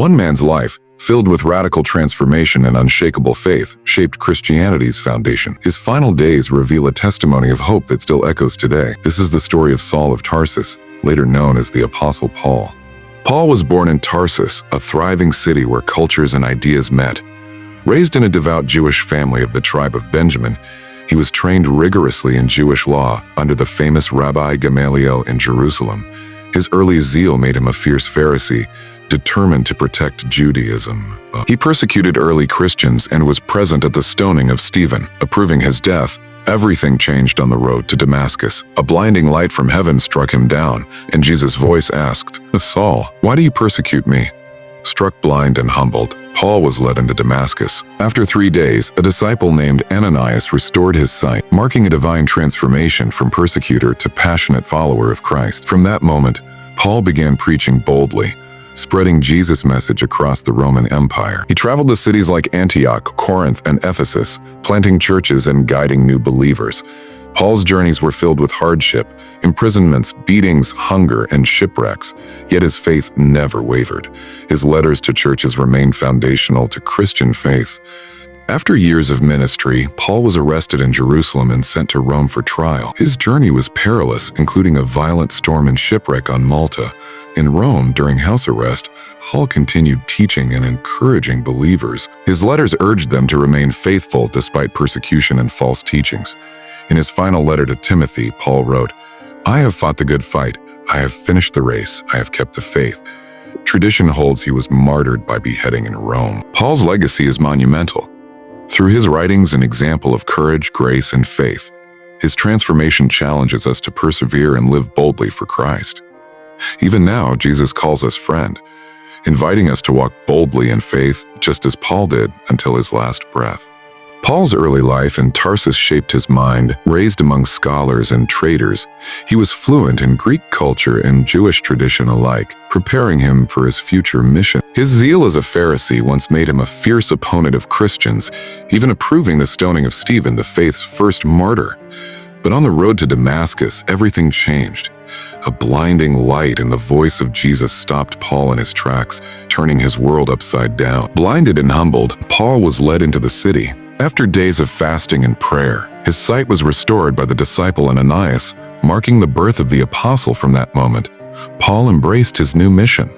One man's life, filled with radical transformation and unshakable faith, shaped Christianity's foundation. His final days reveal a testimony of hope that still echoes today. This is the story of Saul of Tarsus, later known as the Apostle Paul. Paul was born in Tarsus, a thriving city where cultures and ideas met. Raised in a devout Jewish family of the tribe of Benjamin, he was trained rigorously in Jewish law under the famous Rabbi Gamaliel in Jerusalem. His early zeal made him a fierce Pharisee, determined to protect Judaism. He persecuted early Christians and was present at the stoning of Stephen. Approving his death, everything changed on the road to Damascus. A blinding light from heaven struck him down, and Jesus' voice asked, "Saul, why do you persecute me?" Struck blind and humbled, Paul was led into Damascus. After 3 days, a disciple named Ananias restored his sight, marking a divine transformation from persecutor to passionate follower of Christ. From that moment, Paul began preaching boldly, spreading Jesus' message across the Roman Empire. He traveled to cities like Antioch, Corinth, and Ephesus, planting churches and guiding new believers. Paul's journeys were filled with hardship, imprisonments, beatings, hunger, and shipwrecks, yet his faith never wavered. His letters to churches remained foundational to Christian faith. After years of ministry, Paul was arrested in Jerusalem and sent to Rome for trial. His journey was perilous, including a violent storm and shipwreck on Malta. In Rome, during house arrest, Paul continued teaching and encouraging believers. His letters urged them to remain faithful despite persecution and false teachings. In his final letter to Timothy, Paul wrote, "I have fought the good fight. I have finished the race. I have kept the faith." Tradition holds he was martyred by beheading in Rome. Paul's legacy is monumental. Through his writings, an example of courage, grace, and faith, his transformation challenges us to persevere and live boldly for Christ. Even now, Jesus calls us friend, inviting us to walk boldly in faith, just as Paul did until his last breath. Paul's early life in Tarsus shaped his mind. Raised among scholars and traders, he was fluent in Greek culture and Jewish tradition alike, preparing him for his future mission. His zeal as a Pharisee once made him a fierce opponent of Christians, even approving the stoning of Stephen, the faith's first martyr. But on the road to Damascus, everything changed. A blinding light and the voice of Jesus stopped Paul in his tracks, turning his world upside down. Blinded and humbled, Paul was led into the city. After days of fasting and prayer, his sight was restored by the disciple Ananias, marking the birth of the apostle. From that moment, Paul embraced his new mission: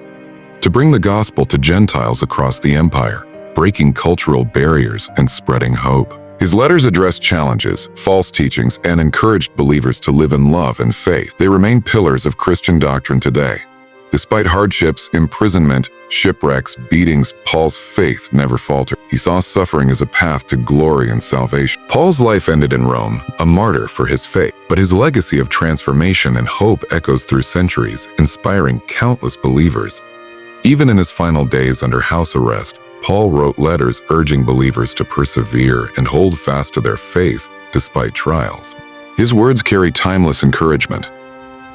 to bring the gospel to Gentiles across the empire, breaking cultural barriers and spreading hope. His letters addressed challenges, false teachings, and encouraged believers to live in love and faith. They remain pillars of Christian doctrine today. Despite hardships, imprisonment, shipwrecks, beatings, Paul's faith never faltered. He saw suffering as a path to glory and salvation. Paul's life ended in Rome, a martyr for his faith, but his legacy of transformation and hope echoes through centuries, inspiring countless believers. Even in his final days under house arrest, Paul wrote letters urging believers to persevere and hold fast to their faith despite trials. His words carry timeless encouragement.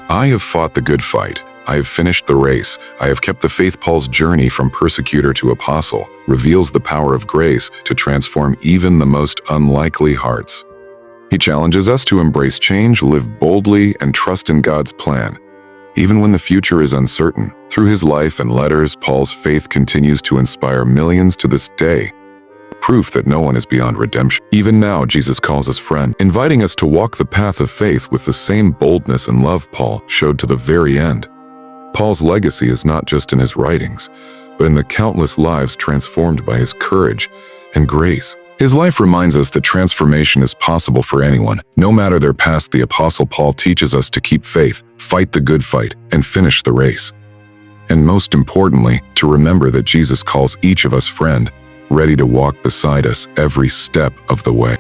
"I have fought the good fight. I have finished the race. I have kept the faith." Paul's journey from persecutor to apostle reveals the power of grace to transform even the most unlikely hearts. He challenges us to embrace change, live boldly, and trust in God's plan, even when the future is uncertain. Through his life and letters, Paul's faith continues to inspire millions to this day, proof that no one is beyond redemption. Even now, Jesus calls us friend, inviting us to walk the path of faith with the same boldness and love Paul showed to the very end. Paul's legacy is not just in his writings, but in the countless lives transformed by his courage and grace. His life reminds us that transformation is possible for anyone, no matter their past. The Apostle Paul teaches us to keep faith, fight the good fight, and finish the race. And most importantly, to remember that Jesus calls each of us friend, ready to walk beside us every step of the way.